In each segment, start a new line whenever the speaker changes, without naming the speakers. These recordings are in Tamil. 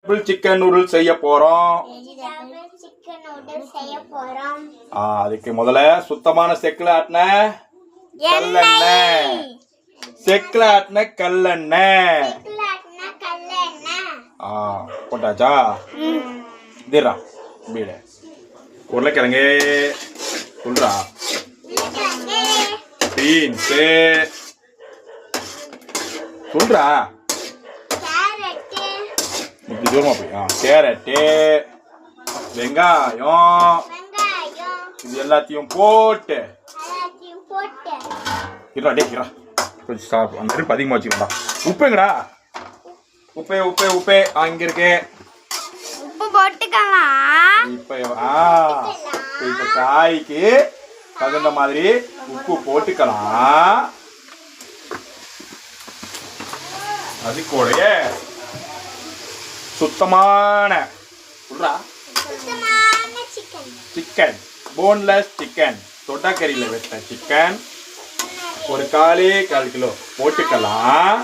சிக்கன் நூடுல்ஸ் செய்ய போறோம். அதுக்கு முதல்ல சுத்தமான செக்குல ஆட்டின கல்லெண்ணெய், செக்குல ஆட்டின கல்லெண்ணெய் போட்டாச்சா? தீரா வீடு உருளைக்கிழங்கு சொல்றா, பீன்ஸு சொல்றா, இப்படி தூரமா போய் கேரட்டு, வெங்காயம், இது எல்லாத்தையும் போட்டு கொஞ்சம் நெருப்பு அதிகமா வச்சுக்கடா. உப்புங்கடா, உப்பே உப்பே உப்பே அங்க இருக்கு.
உப்பு போட்டுக்கலாம்.
இப்ப காய்க்கு தகுந்த மாதிரி உப்பு போட்டுக்கலாம். அது கூட சுத்தமான சிக்கன், போன்லெஸ் சிக்கன், தொட்டாக்கறியில் வெட்ட சிக்கன் ஒரு 1/4 கிலோ போட்டுக்கலாம்.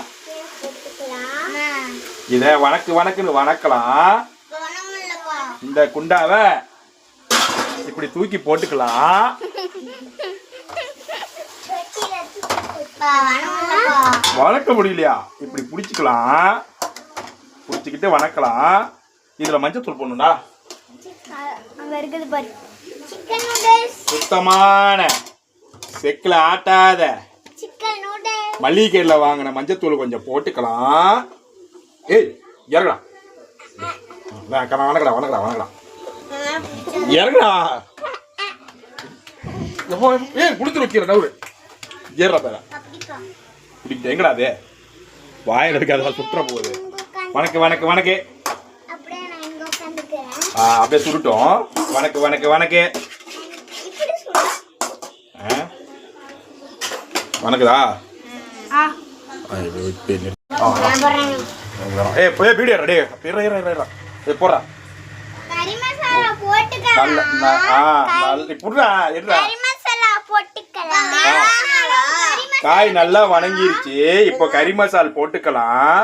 இத வணக்குன்னு வணக்கலாம். இந்த குண்டாவை இப்படி தூக்கி போட்டுக்கலாம். வணக்க முடியலையா? இப்படி பிடிச்சிக்கலாம், பிடிச்சிக்கிட்டு வணக்கலாம். இதுல மஞ்சள் தூள் போடணும்டா. சுத்தமான செக்குல ஆட்டாத மல்லிகை கடையில வாங்கின மஞ்சள் தூள் கொஞ்சம் போட்டுக்கலாம். ஏய் இறங்கடா, வணக்கடா வணக்கடா வணக்கடா, இறங்கடா. ஏன் குடுத்து வைக்கிற நவுரு ஏறா பேர இப்படி எங்கடா அது வாயில் இருக்காது, சுற்ற போகுது. வணக்கு வணக்கு வணக்கு, அப்படியே சுருட்டும். வணக்கு வணக்கு வணக்கு, வணக்குதா? போடுறா காய் நல்லா வணங்கிருச்சு. இப்போ கறி மசால் போட்டுக்கலாம்.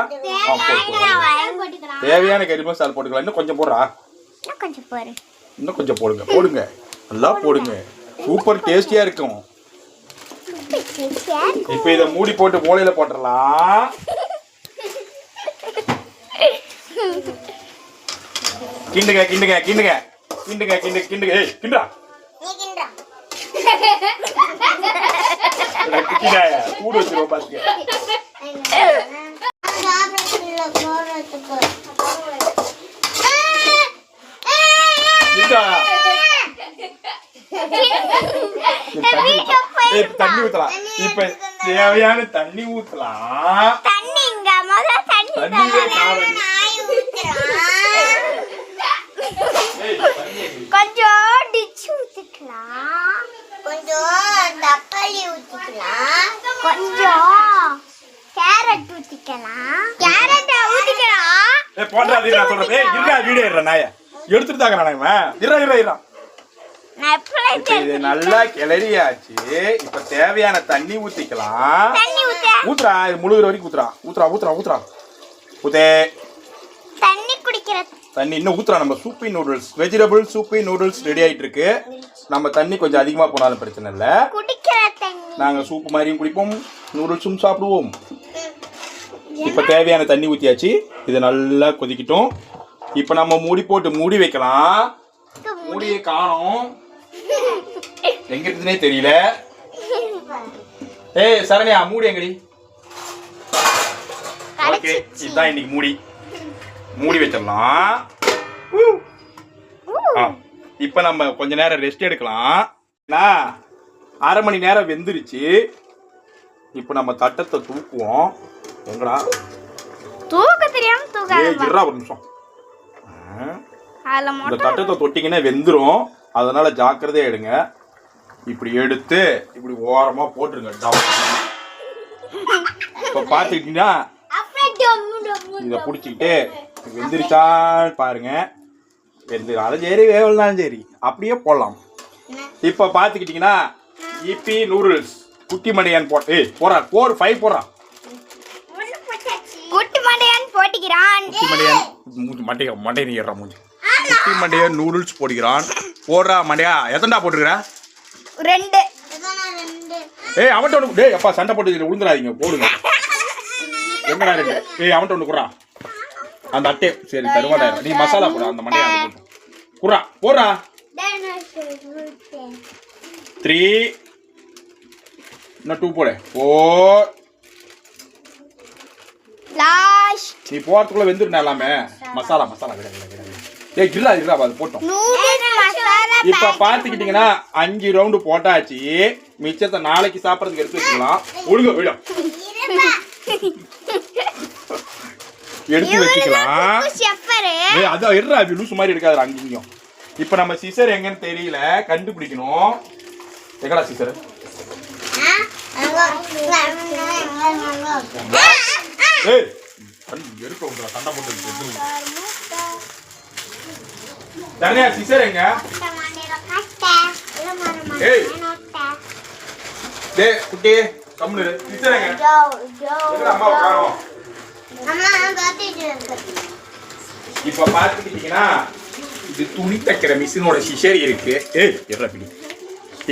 தேவையான கறி மசால் போட்டுக்கலாம். இன்னும் கொஞ்சம் போடுறா, இன்னும் கொஞ்சம் போடுங்க, போடுங்க நல்லா போடுங்க. சூப்பர் டேஸ்டியா இருக்கும். இப்ப இத மூடி போட்டு மூளையில போட்டுடலாம். கிண்டுங்க கிண்டுங்க கிண்டுங்க கிண்டுங்க கிண்டு கிண்டுங்க. ஏய் கிண்டா கூடு வச்சிருவோம் பாத்துக்க. தண்ணி ஊத்தலாம். இப்ப தேவையான தண்ணி ஊத்தலாம்.
கொஞ்சம் டிச் ஊத்திக்கலாம், கொஞ்சம் தக்காளி ஊத்திக்கலாம், கொஞ்சம் கேரட் ஊத்திக்கலாம். கேரட் ஊத்திக்கலாம்.
போடுறாதீங்க நான் சொல்றேன். ஏய் இருக்கா வீடியோ எடுற நாய எடுத்துட்டு தாங்க நான். இவன் இறா இது நல்லா கிளறியாச்சு. இப்ப தேவையான தண்ணி ஊத்திக்கலாம். ஊத்துறா, இது முழுகிற வரைக்கும் ஊத்துறா. ஊத்துறா ஊத்துறா ஊத்துறா ஊத்தே
தண்ணி குடிக்கிற
தண்ணி இன்னும் ஊத்துறா. நம்ம சூப்பி நூடுல்ஸ், வெஜிடபிள் சூப்பி நூடுல்ஸ் ரெடி ஆயிட்டு இருக்கு. நம்ம தண்ணி கொஞ்சம் அதிகமா போனாலும் பிரச்சனை இல்ல. நாங்க சூப்பு மாதிரியும் குடிப்போம், நூடுல்ஸும் சாப்பிடுவோம். இப்ப தேவையான தண்ணி ஊத்தியாச்சு. இது நல்லா கொதிக்கட்டும். இப்ப நம்ம மூடி போட்டு மூடி வைக்கலாம். மூடியை காணோம், எங்க இருக்குதுன்னே தெரியல. ஏய் சரண்யா மூடி எங்கடி? ஓகே இதுதான் இன்னைக்கு மூடி. மூடி வச்சிடலாம். இப்ப நம்ம கொஞ்ச நேரம் ரெஸ்ட் எடுக்கலாம். 1/2 மணி நேரம் வெந்துருச்சு. இப்ப நம்ம தட்டத்தை தூக்குவோம். எங்கடா
தூக்க தெரியாம தூக்க.
ஏய் இருடா ஒரு நிமிஷம். இந்த தட்டத்தை தொட்டிங்கன்னா வெந்துரும். அதனால ஜாக்கிரதையா எடுங்க. இப்படி எடுத்து இப்படி ஓரமா போட்டுருங்க. இப்ப பாத்துக்கிட்டீங்கன்னா இத புடிச்சுக்கிட்டு வெந்துருச்சான்னு பாருங்க. வெந்துனாலும் சரி வேவல்னாலும் சரி அப்படியே போடலாம். இப்ப பாத்துக்கிட்டீங்கன்னா ஈபி நூடுல்ஸ் குட்டி மடியான் போட்டு போறா 4 5 போறா.
குட்டி மடியான் போட்டுக்கிறான்.
குட்டி மடியான் மண்டையை நீ ஏறா மூஞ்சி. குட்டி மண்டையை நூடுல்ஸ் போடுகிறான். போடுறா மண்டையா. எத்தனை போட்டுக்கிற?
2.
ஏய் அவன்கிட்ட ஒன்று. டேய் அப்பா சண்டை போட்டு விழுந்துடாதீங்க. போடுங்க. எங்கடா 2? ஏய் அவன்கிட்ட ஒன்று குறா. அந்த அட்டை சரி தருவாடாயிரம். நீ மசாலா போடுற அந்த மண்டையா குறா. போடுறா. 3 இன்னும் 2 போடு. 4
லாஸ்ட்.
நீ போறதுக்குள்ள வெந்துருந்தா எல்லாமே. மசாலா விட. ஏய் இல்ல அது போட்டோம்.
நூடுல்ஸ் மசாலா.
இப்ப பாத்துக்கிட்டீங்கன்னா 5 ரவுண்டு போட்டாச்சு. மிச்சத்தை நாளைக்கு சாப்பிடறதுக்கு எடுத்து வச்சுக்கலாம். ஒழுங்கா விடும் எடுத்து வச்சுக்கலாம். ஏய் அதான் இருடா அப்படி லூசு மாதிரி எடுக்காத அங்கேயும். இப்ப நம்ம சிசர் எங்கன்னு தெரியல, கண்டுபிடிக்கணும். எங்கடா சிசர்? ஏய் எடுக்க விடுறா சண்டை போட்டு. தனியா சிசர் எங்க? ஏய் டேய் குட்டி கம்முனு இரு. சிசர் எங்க? எங்கடா அம்மா காணோம். இப்ப பாத்துக்கிட்டீங்கன்னா இது துணி தைக்கிற மிஷினோட சிசர் இருக்கு. ஏய் எட்ரா பிடி.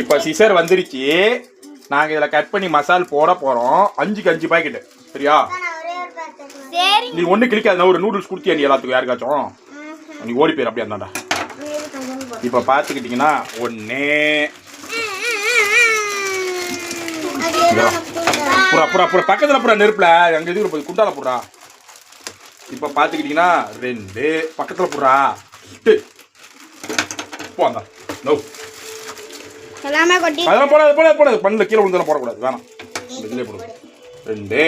இப்ப சிசர் வந்துருச்சு. நாங்க இதுல கட் பண்ணி மசால் போட போறோம். 5க்கு 5 பாக்கெட். சரியா?
சரி.
நீ ஒண்ணு கிளிக்காத. ஒரு நூடுல்ஸ் குடுத்தியா நீ எல்லாத்துக்கும் யாருக்காச்சும்? நீ ஓடி போயிரு அப்படியே அந்தாண்டா. இப்ப பாத்துக்கிட்டீங்கன்னா 1 புறா பக்கத்துல புறா நெருப்புல அங்க எதுக்கு போய் குண்டால புறா. இப்ப பாத்துக்கிட்டீங்கன்னா 2 பக்கத்துல புறா. போங்க நோ
எல்லாமே கொட்டி.
அதெல்லாம் போடாது பண்ணல கீழே விழுந்தாலும் போடக்கூடாது. வேணாம் இதுலயே போடுங்க. 2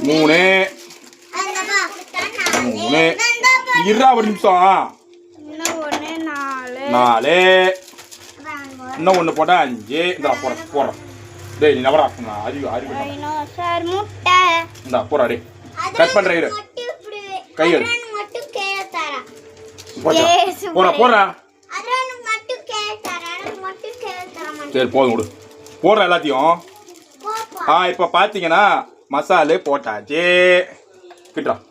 3 இருடா ஒரு நிமிஷம்.
இன்னும் 1
4 இன்னும் 1 போட்டா 5. இந்த போடுறேன். டேய் நீ நவரா
சார் முட்டை.
இந்த போறா டேய் கட் பண்றேன் இரு. கை எடு. போறா. சரி போதும் விடு. போடுற எல்லாத்தையும். இப்ப பாத்தீங்கன்னா மசாலு போட்டாச்சு. கிண்டுறோம்.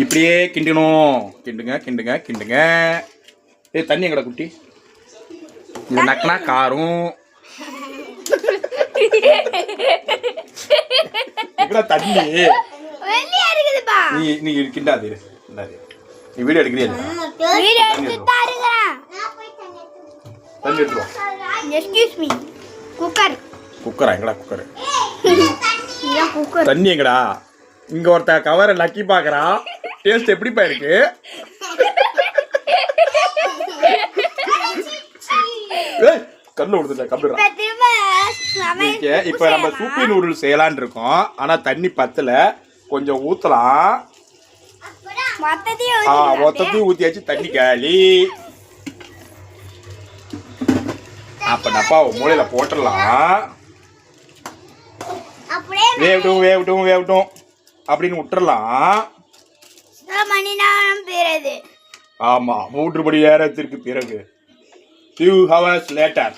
இப்படியே கிண்டணும். கிண்டுங்க. ஏய் தண்ணி எங்கடா குட்டி? இது நக்கனா காரும். எங்கடா தண்ணி?
வெளிய இருக்குதுப்பா.
நீ கிண்டாது. நீ வீடியோ எடுக்கறியா?
வீடியோ எடுத்து தாருங்க.
தண்ணி எடுத்து வா.
Excuse me. குக்கரா
எங்கடா குக்கர்?
குக்கர்.
தண்ணி எங்கடா? இங்க ஒருத்த கவரை லக்கி பாக்குறா. டேஸ்ட் எப்படிப்பா இருக்கு? ஏய் கல்ல விடுதுடா கம்ப்ளீட்டா. இப்ப நம்ம சூப்பி நூடுல்ஸ் செய்யலாம்னு இருக்கோம். ஆனா தண்ணி பத்தல. கொஞ்சம் ஊத்தலாம். மொத்தத்தையும் ஊத்தியாச்சு. தண்ணி காலி. அப்ப டப்பா மூளையில போட்டுடலாம். வேவட்டும் அப்படின்னு விட்டுறலாம். ஆமா 3 மணி நேரத்திற்கு பிறகு. few hours later.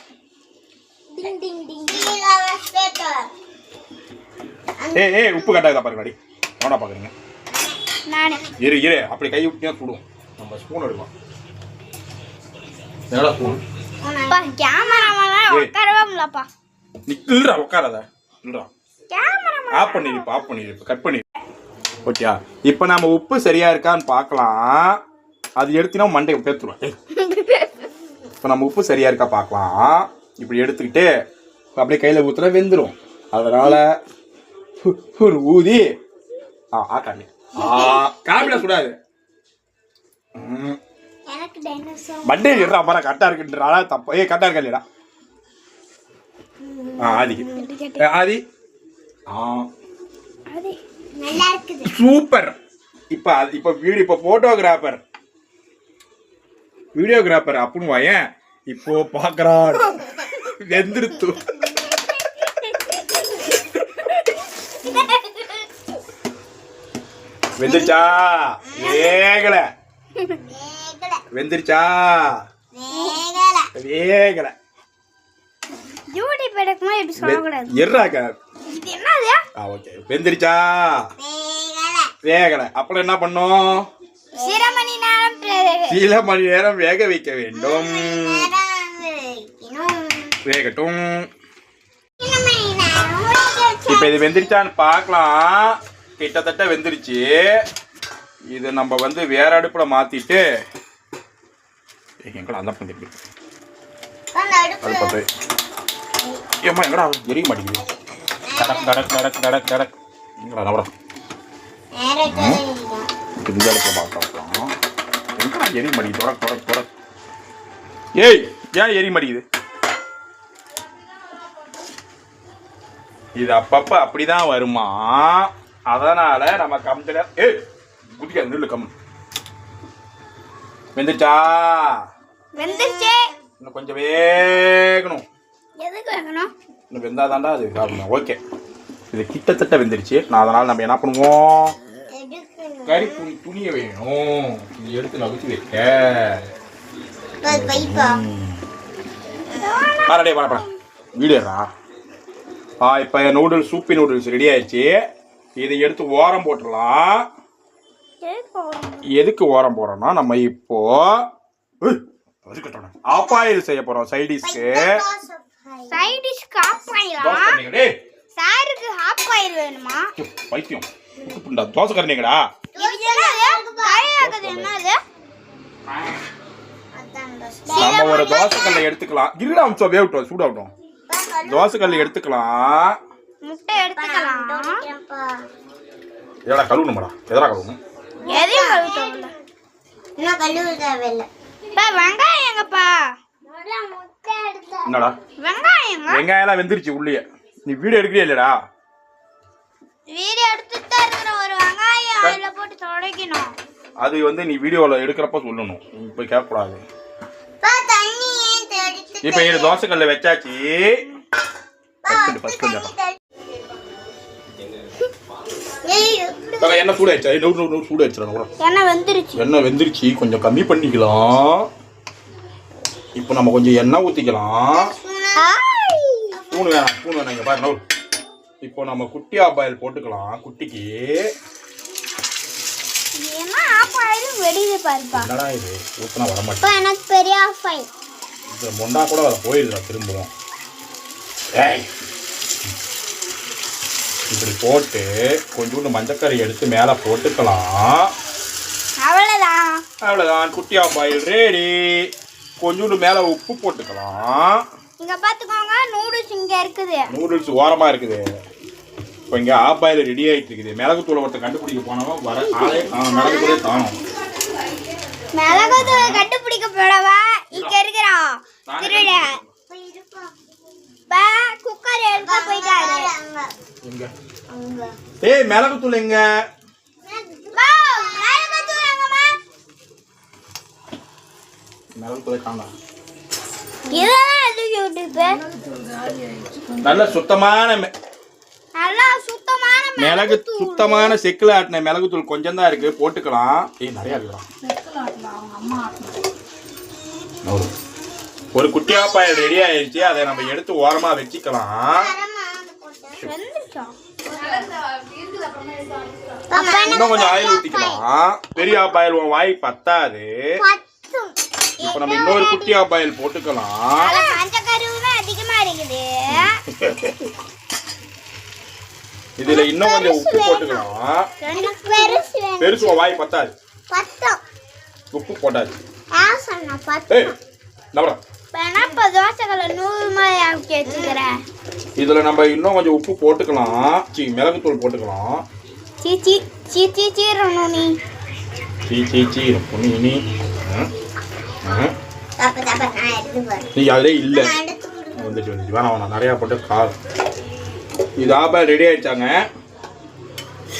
ஏய் உப்பு கட்டாதா பாருங்க. அவனா பாக்குறீங்க. இரு அப்படி கை விட்டியா சுடும். நம்ம ஸ்பூன் எடுக்கலாம். என்னடா ஸ்பூன்? நீ இல்லடா உட்காராத. இல்லடா ஆஃப் பண்ணிரு கட் பண்ணி. ஓகே இப்போ நம்ம உப்பு சரியா இருக்கான்னு பார்க்கலாம். அது எடுத்தினா மண்டையை பேத்துருவேன். இப்போ நம்ம உப்பு சரியா இருக்கா பார்க்கலாம். இப்படி எடுத்துக்கிட்டு அப்படியே கையில் ஊற்றுனா வெந்துடும். அதனால ஒரு ஊதி காமிட கூடாது. மண்டே எடுறா பாரு கரெக்டா இருக்குன்றா. தப்பா கரெக்டா இருக்கா இல்லையா? ஆதி சூப்பர். இப்ப வீடியோகிராஃபர் அப்படின்னு வாயேன். இப்போ பாக்குறான் வெந்திருத்து. வெந்துருச்சா? வேகல. வெந்துருச்சா? வேகல.
யூடியூப் எடுக்குமா இப்படி சொல்லக்கூடாது.
எர்றாக்க
இது என்னது?
ஓகே வெந்திருச்சா வேகலை அப்புறம் என்ன பண்ணும்
சில மணி நேரம்
சில மணி நேரம் வேக வைக்க வேண்டும் வேகட்டும் இப்போ இது வெந்திருச்சான்னு பார்க்கலாம் கிட்டத்தட்ட வெந்துருச்சு இது நம்ம வந்து வேற அடுப்புல மாத்திட்டு எங்கடா அந்த பண்ணிட்டு அடுப்பது ஏம்மா எங்கடா எரிய மாட்டேங்குது கடக் கடக் கடக் கடக் கடக் எங்கடா நவரா இந்த அடுப்புல பார்க்கலாம் எங்கடா எரிய மாட்டேங்குது தொடக் தொடக் தொடக் ஏய் ஏன் எரிய மாட்டேங்குது இது அப்பப்ப அப்படிதான் வருமா அதனால நம்ம கம்மியா ஏய் குதிக்காது நில்லு கம் வெந்துச்சா
வெந்துருச்சு
இன்னும் கொஞ்சம் வேகணும்
எதுக்கு வேகணும்
இன்னும் வெந்தாதாண்டா அது சாப்பிடணும் ஓகே இது கிட்டத்தட்ட வெந்துருச்சு நான் அதனால நம்ம என்ன பண்ணுவோம் கறி துணியை வேணும் இது எடுத்து நகுத்தி வைக்க டே வாடா வீடுறா இப்போ நூடுல்ஸ் சூப்பி நூடுல்ஸ் ரெடி ஆயிடுச்சு இதை எடுத்து ஓரம் போட்டுடலாம் எதுக்கு ஓரம் போறோம்னா நம்ம இப்போ ஆப்பாயில் செய்ய போறோம் சைடிஷ்க்கு
ஆஃப் ஆயிலா சாருக்கு ஆஃப் ஆயில் வேணுமா
பைத்தியம் புண்டா தோசை கரண்டிங்கடா நம்ம ஒரு தோசை கல்லை எடுத்துக்கலாம் இருடா அம்சம் வேகட்டும் சூடாகட்டும் தோசை கல்லை எடுத்துக்கலாம்
முட்டை எடுத்துக்கலாம்
எதா கழுவணுமாடா எதா கழுவணும்
எதையும் கழுவல இன்னும் கழுவ தேவையில்லை வெங்காயம் எங்கப்பா
என்னடா
வெங்காயம்
வெங்காயம்லாம் வெந்துருச்சு உள்ளே நீ வீடியோ எடுக்கிறீ இல்லடா
வீடியோ எடுத்துட்டு இருக்கிற ஒரு வெங்காயம் ஆயில போட்டு துடைக்கணும்
அது வந்து நீ வீடியோவில் எடுக்கிறப்ப சொல்லணும் இப்போ கேட்கக்கூடாது இப்போ இது தோசை கல்ல வச்சாச்சு என்ன சூடாயிடுச்சா நூறு சூடாயிடுச்சு எண்ணெய் வெந்துருச்சு கொஞ்சம் கம்மி பண்ணிக்கலாம் இப்போ நம்ம கொஞ்சம் எண்ணெய் ஊற்றிக்கலாம் ஸ்பூன் வேணாம் இங்கே பாரு நூறு இப்போ நம்ம குட்டி ஆப்பாயில் போட்டுக்கலாம் குட்டிக்கு என்னடா இது ஊற்றினா வர மாட்டேன்
எனக்கு பெரிய ஆஃபாயில்
இந்த மொண்டா கூட அதை போயிடுறா திரும்பவும் ஏய் இப்படி போட்டு கொஞ்சோண்டு மஞ்சக்கறி எடுத்து மேலே போட்டுக்கலாம் அவ்வளோதான் குட்டி ஆப்பாயில் ரெடி கொஞ்சோண்டு மேலே உப்பு போட்டுக்கலாம்
இங்க பாத்துக்கோங்க நூடுல்ஸ் இங்க இருக்குது
நூடுல்ஸ் ஓரமா இருக்குது இப்போ இங்கே ஆப்பாயில் ரெடி ஆகிட்டு இருக்குது மிளகுத்தூளை ஒருத்தர் கண்டுபிடிக்க போனவங்க வர ஆளே மிளகுத்தூளே காணும்
மிளகுத்தூளை கண்டுபிடிக்க போனவா இங்க இருக்கிறான் திருட குக்கர் எடுக்க போயிட்டாரு
எங்க ஏய் மிளகுத்தூள் எங்க மிளகுத்தூளை காணோம் நல்ல சுத்தமான மிளகு சுத்தமான செக்கில் ஆட்டின மிளகுத்தூள் கொஞ்சம் தான் இருக்கு போட்டுக்கலாம் நிறைய இருக்கலாம் ஒரு குட்டி ஆப்பாயில் ரெடி ஆயிடுச்சு அதை நம்ம எடுத்து ஓரமா வச்சுக்கலாம் இன்னும் கொஞ்சம் ஆயில் ஊத்திக்கலாம் பெரிய ஆப்பாயில் உன் வாய் பத்தாது இப்போ நம்ம இன்னொரு குட்டி ஆப்பாயில் போட்டுக்கலாம் இதுல இன்னும் கொஞ்சம் உப்பு போட்டுக்கலாம் பெருசு வாய் பத்தாது உப்பு போட்டாது இதுல நம்ம இன்னும் கொஞ்சம் உப்பு போட்டுக்கலாம் மிளகுத்தூள் போட்டுக்கலாம் நீ அதிலே இல்லை வந்துட்டு வேணாம் நிறையா போட்டு கால் இது ஆப்பாயில் ரெடி ஆயிடுச்சாங்க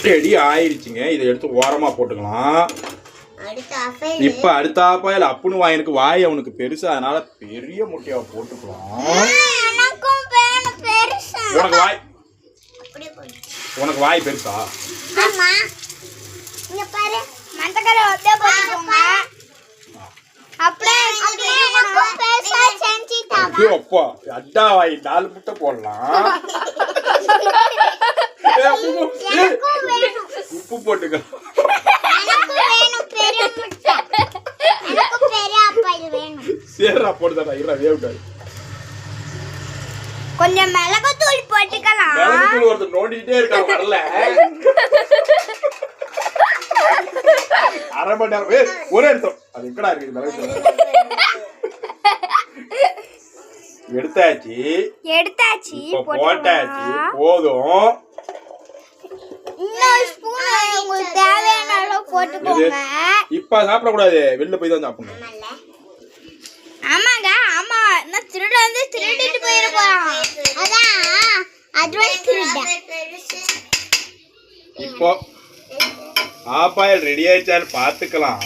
ரெடி ஆயிடுச்சுங்க இதை எடுத்து ஓரமாக போட்டுக்கலாம் இப்போ அடுத்த ஆப்பாயில் அப்புன்னு எனக்கு வாய் அவனுக்கு பெருசு அதனால பெரிய முட்டையாக போட்டுக்கலாம் உனக்கு வாய் பெருசா அப்பா அட்டா வாய் 4 முட்டை போடலாம் உப்பு போட்டுக்க. சேரா போடுதா இரா வேவுடாது.
கொஞ்சம் மிளகாத்தூள் போட்டுக்கலாம்.
மிளகாத்தூள் ஒருத்தர் நோண்டிட்டே இருக்கா வரல. அரை மணி நேரம் ஒரே எடுத்தோம். அது எங்கடா இருக்கு மிளகாத்தூள்? எடுத்தாச்சு. போட்டாச்சு. போதும்.
இன்னொரு ஸ்பூன் உங்களுக்கு தேவையான அளவு போட்டுக்கோங்க.
இப்ப சாப்பிட கூடாது. வெளில போய் தான் சாப்பிடணும்.
ஆமாங்க, ஆமா. நான் திருடிட்டு போயிட போறான். அதான் அட்வான்ஸ் திருட.
இப்போ ஆப்பாயில் ரெடி ஆயிடுச்சான்னு பாத்துக்கலாம்.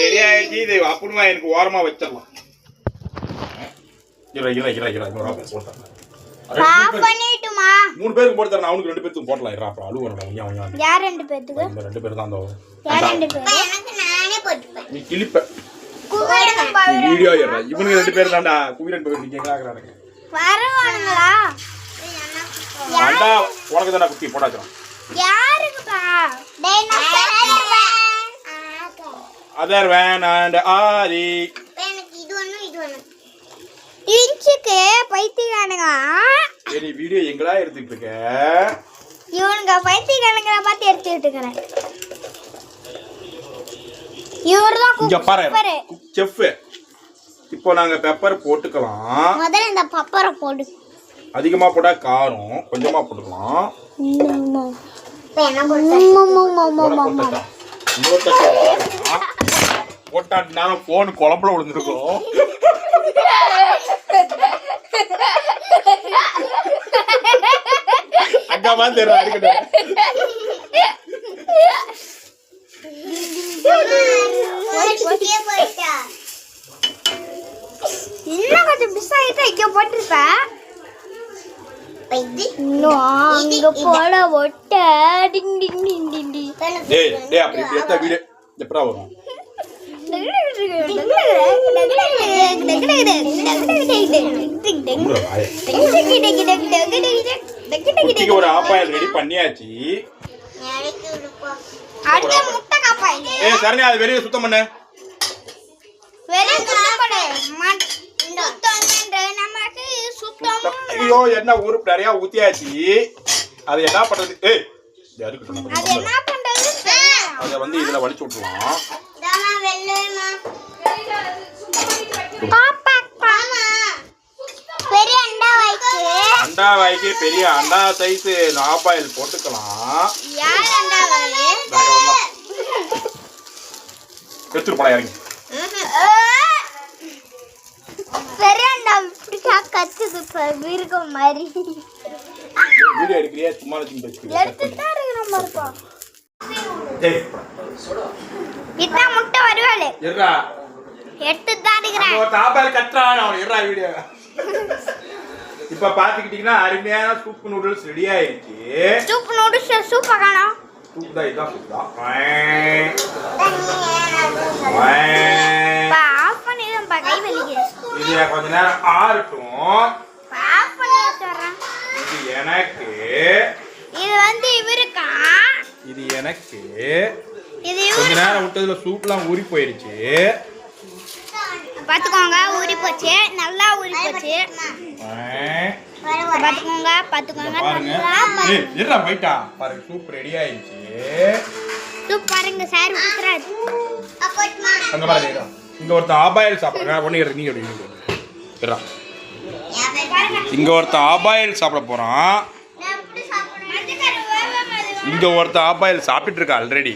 ரெடி ஆயிடுச்சு. இது அப்படிமா எனக்கு ஓரமா வச்சிடலாம்.
பண்ணிட்டுமா
3 பேருக்கு போட்டு தரேன். அவனுக்கு 2 பேருக்கு போடலாம். இரா அப்புறம் அழுவணும்.
யார் 2 பேருக்கு?
இந்த 2 பேர் தான்.
யார் 2 பேர்? எனக்கு நானே போட்டுப்பேன்.
நீ கிளிப்ப வீடியோ ஏறா. இவனுக்கு 2 பேர் தான்டா. குவிரன் பேர் நீங்க கேக்குறாங்க.
வரவானுங்களா?
அண்டா உனக்கு தான குட்டி போடாச்சா?
யாருக்குப்பா? டேய் நான் சொல்றேன்.
அதர் வேன் அண்ட் ஆரி.
எனக்கு இது ஒண்ணு. இன்ச்சுக்கு பைத்தியக்காரங்க.
சரி வீடியோ எங்கடா எடுத்துட்டு இருக்க?
இவனுங்க பைத்தியக்காரங்கள பார்த்து எடுத்துட்டு இருக்கறேன். இவர்தான்
இங்க பாரு செஃப். இப்போ நாங்க பெப்பர் போட்டுக்கலாம்.
முதல்ல இந்த பெப்பரை போடு.
அதிகமா போட்டா காரம். கொஞ்சமா போட்டுக்கலாம். போட்டா போன் குழம்புல விழுந்துருக்கோம். அக்காமா தெரியல அடிக்கணும்.
இன்னும் கொஞ்சம் மிஸ் ஆகிட்டா இங்க போட்டிருப்ப. இங்க போட ஒட்ட டிங் டிங் டிங் டிங் டிங்.
டேய் அப்படி எடுத்த வீடியோ எப்படா வரும்? ஒரு ஆப்பாயில் ரெடி பண்ணியாச்சு.
அடுத்து முட்டை காப்பாய்.
சரண்யா அது வெளியே சுத்தம் பண்ணு.
வெளியே சுத்தம் பண்ணு. நமக்கு சுத்தம்.
ஐயோ என்ன ஒரு நிறைய ஊத்தியாச்சு. அது என்ன பண்றது?
அது என்ன பண்றது?
அத வந்து இதுல வலிச்சு விட்டுறலாம்.
பெரிய அண்டா வைக்கு
பெரிய அண்டா சைஸ் ஆப்பாயில் போட்டுக்கலாம்.
யார் அண்டா வாய்?
எடுத்துட்டு போலாம் இறங்கி.
பெரிய அண்டா இப்படி கத்துது விருகம் மாதிரி.
வீடியோ எடுக்கறியா சும்மா
எடுத்துட்டா இருக்கற மாதிரிப்பா. இதான் முட்டை வருவாளே.
எறா
எடுத்துதான் இருக்கறேன்.
அவ தாபால் கட்டறான் அவன் எறா வீடியோ. இப்ப பாத்துக்கிட்டீங்கன்னா அருமையான சூப் நூடுல்ஸ் ரெடி ஆயிடுச்சு.
சூப் நூடுல்ஸ் சூப் காணோம்.
சூப் தான் இதான் சூப் தான்.
பா ஆஃப் பண்ணிடுங்க பா கை வலிக்குது.
இது கொஞ்ச நேரம் ஆறட்டும்.
ஆஃப் பண்ணி தரேன்.
இது எனக்கு.
இது வந்து இவருக்கா.
இது எனக்கு.
இது
கொஞ்ச நேரம் விட்டதுல சூப்லாம் ஊறி போயிடுச்சு.
பாத்துக்கோங்க ஊறி போச்சு. நல்லா ஊறி போச்சு. பாத்துக்கோங்க
பாருங்க. ஏய் என்னடா போய்டா பாருங்க சூப் ரெடி ஆயிடுச்சு.
சூப் பாருங்க சார் ஊத்துறாரு.
அங்க பாருங்க. இங்க ஒருத்த ஆபாயில் சாப்பிடுறா. ஒண்ணு நீ எடுங்க. ஏறா. இங்க ஒருத்த ஆபாயில் சாப்பிட போறான். இங்க ஒருத்த ஆபாயில் சாப்பிட்டு இருக்கா ஆல்ரெடி.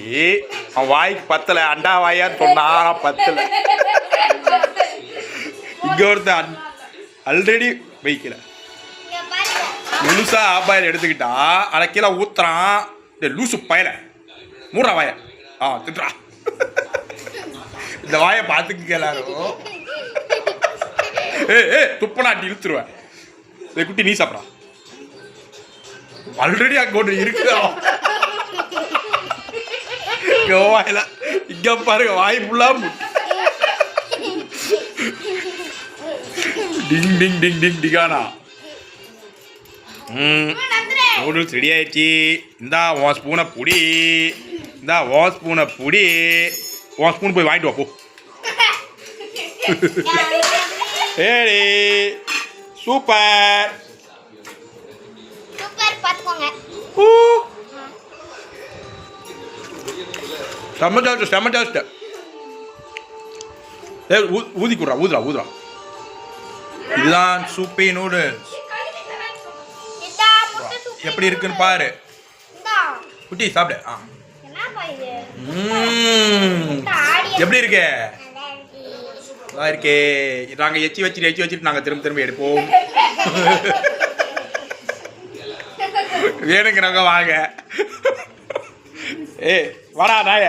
அவன் வாய்க்கு பத்தல. அண்டா வாயான்னு சொன்னா பத்தல. இங்க ஒருத்த ஆல்ரெடி வைக்கல. முழுசா ஆபாயில் எடுத்துக்கிட்டா அதை கீழே ஊத்துறான். லூசு பயல மூடுறா வாய. திட்டுறா. இந்த வாயை பார்த்துக்க எல்லாரும். துப்பனாட்டி இழுத்துருவேன். குட்டி நீ சாப்பிடா. ஆல்ரெடி அங்க இருக்கு வாயில. இங்க பாருங்க வாய் ஃபுல்லா டிங் டிங் டிங் டிங் டிகானா. நூடுல்ஸ் ரெடி ஆயிடுச்சு. இந்தா உன் ஸ்பூனை புடி. இந்தா உன் ஸ்பூனை புடி. உன் ஸ்பூன் போய் வாங்கிட்டு வா போ. ஏடி சூப்பர்.
சூப்பர் பாத்துக்கோங்க.
செம்ம டேஸ்ட் செம்ம டேஸ்ட். ஊதி குடுறா ஊதுறா ஊதுறா. இதுதான் சூப்பி நூடுல்ஸ்.
இதா முட்டை சூப்.
எப்படி இருக்குன்னு பாரு.
இதா.
குட்டி சாப்பிடு.
என்னப்பா இது?
எப்படி இருக்கு? நல்லா இருக்கே. நாங்கள் எச்சி வச்சுட்டு நாங்கள் திரும்ப எடுப்போம். வேணுங்கிறவங்க வாங்க. ஏ வாடா நாய.